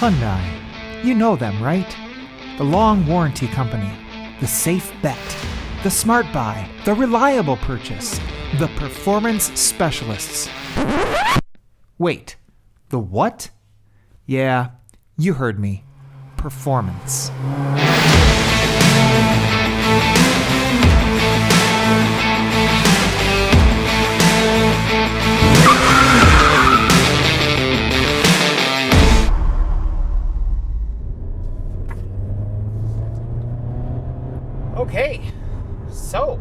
Hyundai. You know them, right? The long warranty company, the safe bet, the smart buy, the reliable purchase, the performance specialists. Wait, the what? Yeah, you heard me. Performance. Okay, so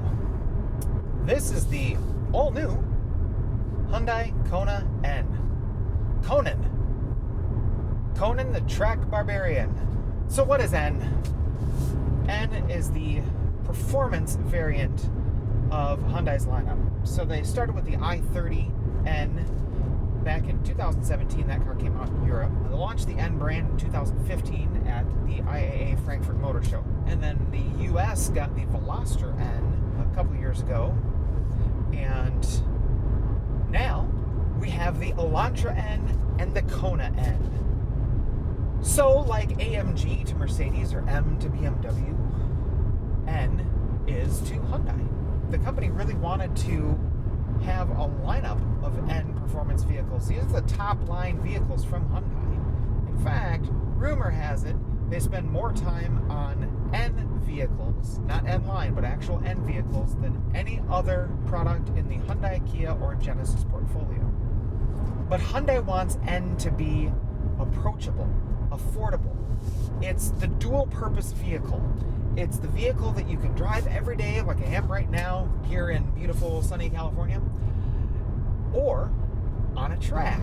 this is the all-new Hyundai Kona N. Conan the Track Barbarian. So what is N? N is the performance variant of Hyundai's lineup. So they started with the i30N back in 2017. That car came out in Europe. They launched the N brand in 2015 at the IAA Frankfurt Motor Show. And then the US got the Veloster N a couple years ago. And now we have the Elantra N and the Kona N. So like AMG to Mercedes or M to BMW, N is to Hyundai. The company really wanted to have a lineup of N performance vehicles. These are the top line vehicles from Hyundai. In fact, rumor has it they spend more time on N vehicles, not N line, but actual N vehicles than any other product in the Hyundai, Kia, or Genesis portfolio. But Hyundai wants N to be approachable, affordable. It's the dual purpose vehicle. It's the vehicle that you can drive every day like I am right now here in beautiful sunny California, or on a track.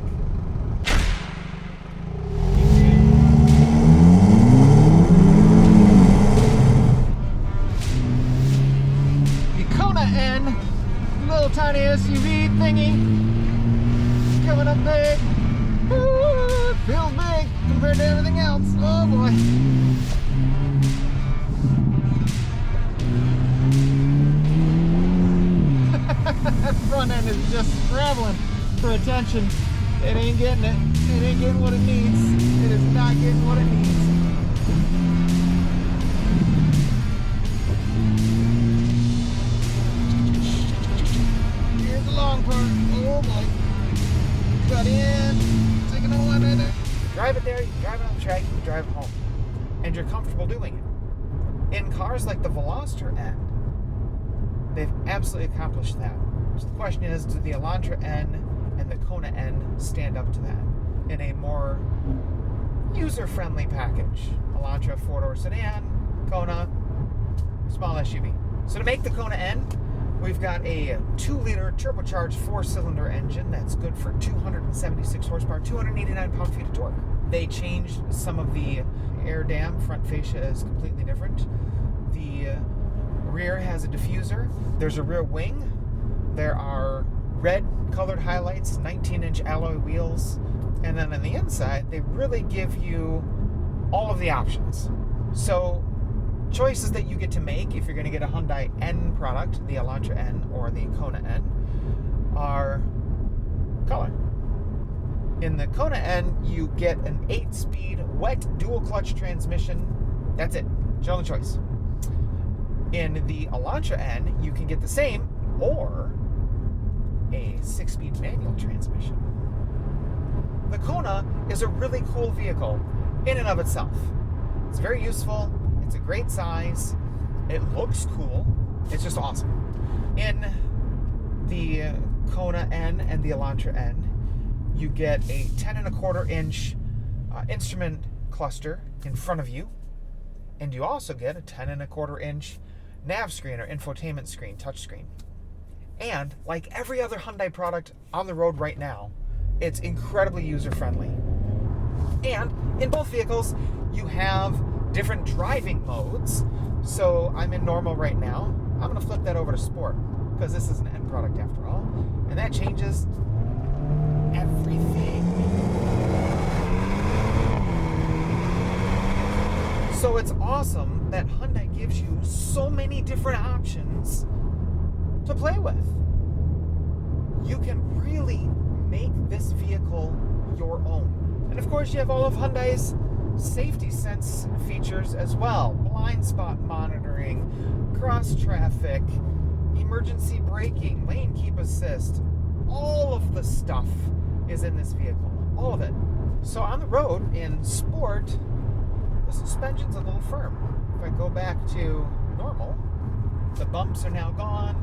The Kona N, little tiny SUV thingy, coming up big. Ooh, it feels big compared to everything else. Oh boy. That front end is just scrambling for attention. It ain't getting it. It ain't getting what it needs. It is not getting what it needs. Here's the long part. Oh boy. Cut in. Taking a one in it. You drive it there, you can drive it on the track, you can drive it home. And you're comfortable doing it. In cars like the Veloster N, they've absolutely accomplished that. So the question is, do the Elantra N and the Kona N stand up to that in a more user-friendly package? Elantra, four-door sedan, Kona, small SUV. So to make the Kona N, we've got a 2-liter turbocharged 4-cylinder engine that's good for 276 horsepower, 289 pound-feet of torque. They changed some of the air dam. Front fascia is completely different. The rear has a diffuser. There's a rear wing. There are red colored highlights, 19-inch alloy wheels, and then on the inside they really give you all of the options. So choices that you get to make if you're going to get a Hyundai N product, the Elantra N or the Kona N, are color. In the Kona N, you get an 8-speed wet dual clutch transmission. That's it. It's your only choice. In the Elantra N, you can get the same or a 6-speed manual transmission. The Kona is a really cool vehicle in and of itself. It's very useful. It's a great size. It looks cool. It's just awesome. In the Kona N and the Elantra N, you get a 10.25-inch instrument cluster in front of you, and you also get a 10.25-inch nav screen or infotainment screen, touchscreen. And like every other Hyundai product on the road right now, it's incredibly user-friendly. And in both vehicles, you have different driving modes. So I'm in normal right now. I'm going to flip that over to sport because this is an N product after all. And that changes everything. So it's awesome that Hyundai gives you so many different options to play with. You can really make this vehicle your own. And of course, you have all of Hyundai's safety sense features as well. Blind spot monitoring, cross traffic, emergency braking, lane keep assist. All of the stuff is in this vehicle. All of it. So on the road in sport, the suspension's a little firm. If I go back to normal, the bumps are now gone.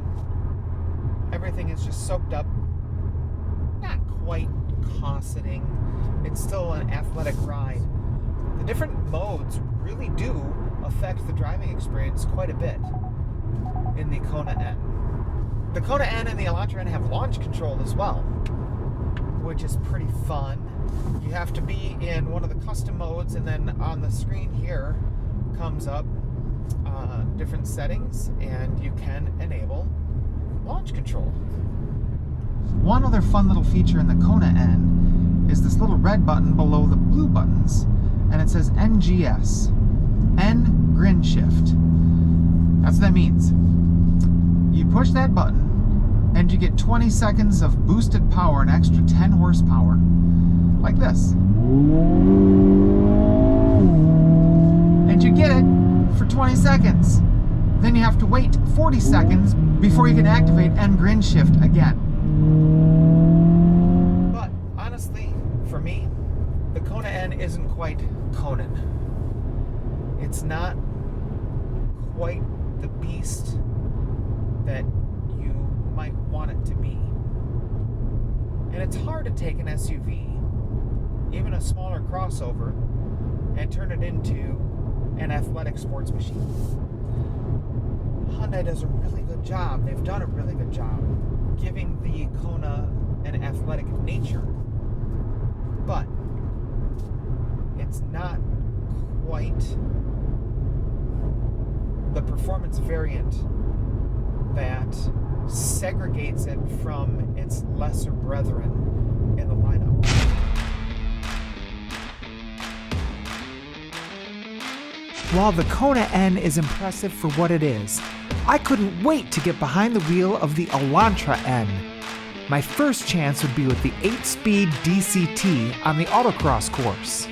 Everything is just soaked up. Not quite cosseting. It's still an athletic ride. The different modes really do affect the driving experience quite a bit in the Kona N. The Kona N and the Elantra N have launch control as well, which is pretty fun. You have to be in one of the custom modes, and then on the screen here comes up different settings, and you can enable launch control. One other fun little feature in the Kona N is this little red button below the blue buttons, and it says NGS, N Grin Shift. That's what that means. You push that button, and you get 20 seconds of boosted power, an extra 10 horsepower, like this. And you get it for 20 seconds. Then you have to wait 40 seconds before you can activate N Grin Shift again. But honestly, for me, the Kona N isn't quite Conan. It's not quite the beast that you might want it to be. And it's hard to take an SUV, even a smaller crossover, and turn it into an athletic sports machine. Hyundai does a really good job. They've done a really good job giving the Kona an athletic nature. But it's not quite the performance variant that segregates it from its lesser brethren in the lineup. While the Kona N is impressive for what it is, I couldn't wait to get behind the wheel of the Elantra N. My first chance would be with the 8-speed DCT on the autocross course.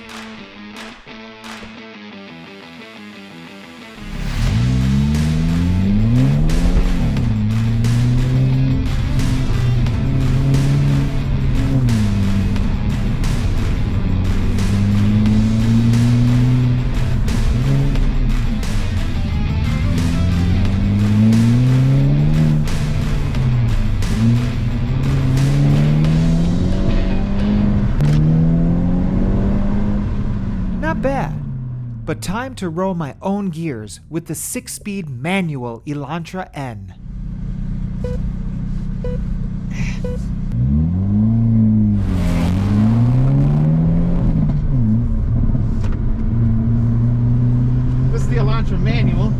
Bad, but time to roll my own gears with the 6-speed manual Elantra N. This is the Elantra manual.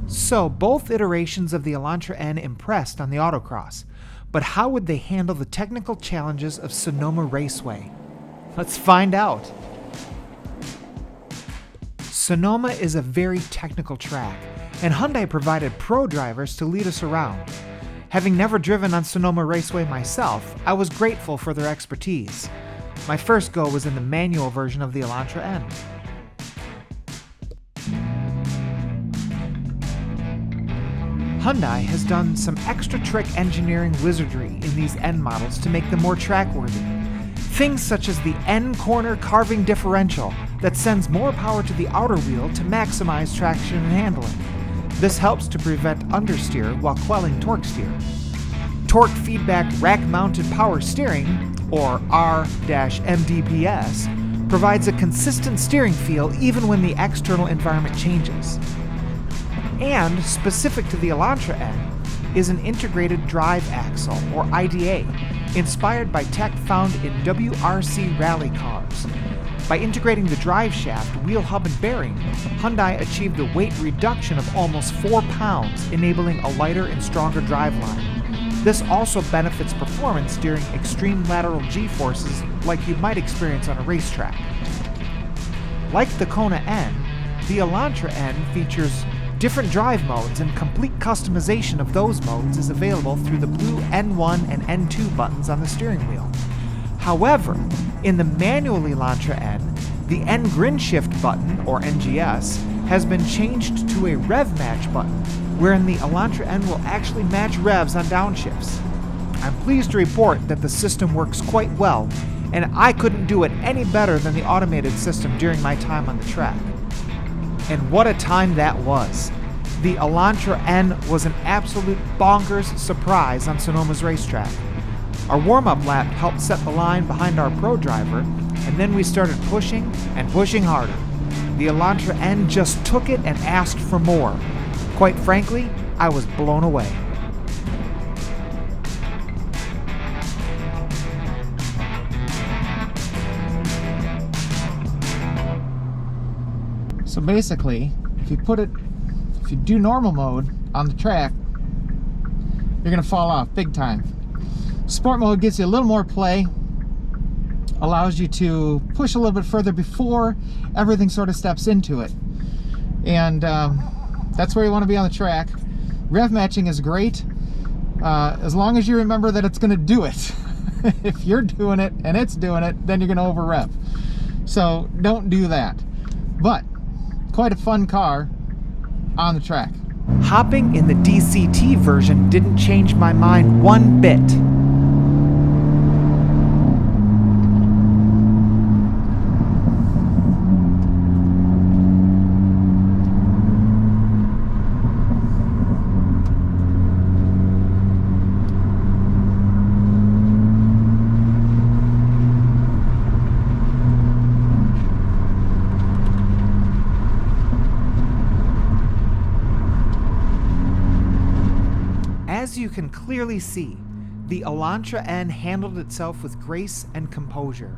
So, both iterations of the Elantra N impressed on the autocross, but how would they handle the technical challenges of Sonoma Raceway? Let's find out. Sonoma is a very technical track, and Hyundai provided pro drivers to lead us around. Having never driven on Sonoma Raceway myself, I was grateful for their expertise. My first go was in the manual version of the Elantra N. Hyundai has done some extra trick engineering wizardry in these N models to make them more track-worthy. Things such as the N-corner carving differential that sends more power to the outer wheel to maximize traction and handling. This helps to prevent understeer while quelling torque steer. Torque feedback rack-mounted power steering, or R-MDPS, provides a consistent steering feel even when the external environment changes. And, specific to the Elantra N, is an integrated drive axle, or IDA, inspired by tech found in WRC rally cars. By integrating the drive shaft, wheel hub, and bearing, Hyundai achieved a weight reduction of almost 4 pounds, enabling a lighter and stronger driveline. This also benefits performance during extreme lateral G-forces like you might experience on a racetrack. Like the Kona N, the Elantra N features different drive modes, and complete customization of those modes is available through the blue N1 and N2 buttons on the steering wheel. However, in the manual Elantra N, the N Grin Shift button, or NGS, has been changed to a Rev Match button, wherein the Elantra N will actually match revs on downshifts. I'm pleased to report that the system works quite well, and I couldn't do it any better than the automated system during my time on the track. And what a time that was! The Elantra N was an absolute bonkers surprise on Sonoma's racetrack. Our warm-up lap helped set the line behind our pro driver, and then we started pushing and pushing harder. The Elantra N just took it and asked for more. Quite frankly, I was blown away. So basically, if you do normal mode on the track, you're gonna fall off big time. Sport mode gives you a little more play, allows you to push a little bit further before everything sort of steps into it. And that's where you want to be on the track. Rev matching is great, as long as you remember that it's gonna do it. If you're doing it and it's doing it, then you're gonna over rev. So don't do that. But quite a fun car on the track. Hopping in the DCT version didn't change my mind one bit. As you can clearly see, the Elantra N handled itself with grace and composure.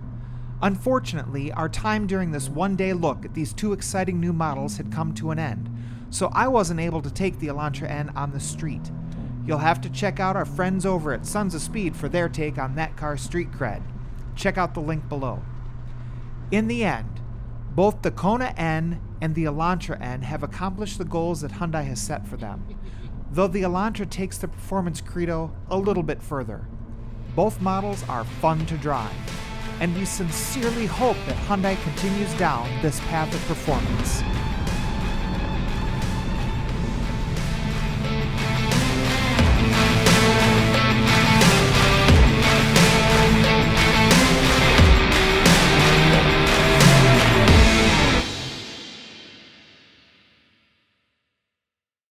Unfortunately, our time during this one-day look at these two exciting new models had come to an end, so I wasn't able to take the Elantra N on the street. You'll have to check out our friends over at Sons of Speed for their take on that car's street cred. Check out the link below. In the end, both the Kona N and the Elantra N have accomplished the goals that Hyundai has set for them, though the Elantra takes the performance credo a little bit further. Both models are fun to drive, and we sincerely hope that Hyundai continues down this path of performance.